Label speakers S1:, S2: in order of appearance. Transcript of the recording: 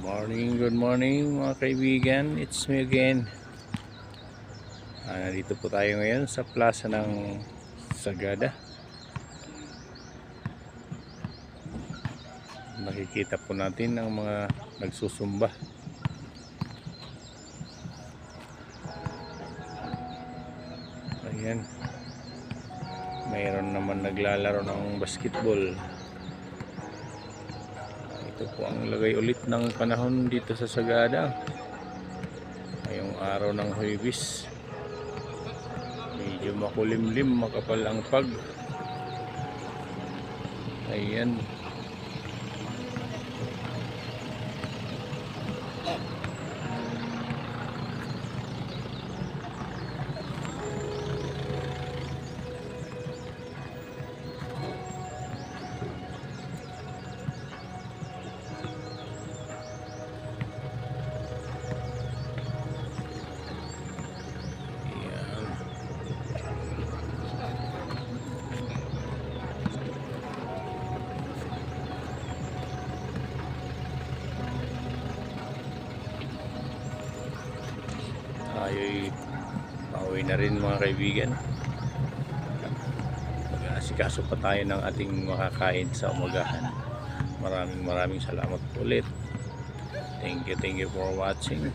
S1: Good morning mga kaibigan. It's me again. Nandito po tayo ngayon sa plaza ng Sagada. Nakikita po natin ang mga nagsusumba. Ayan. Mayroon naman naglalaro ng basketball. Ito po ang lagay ulit ng panahon dito sa Sagada. Ngayong araw ng Huwebes. Medyo makulimlim, makapal ang pag. Ayan. Tayo'y pauwi na rin mga kaibigan. Mag-aasikaso pa tayo ng ating makakain sa umagahan. Maraming salamat po ulit. Thank you for watching.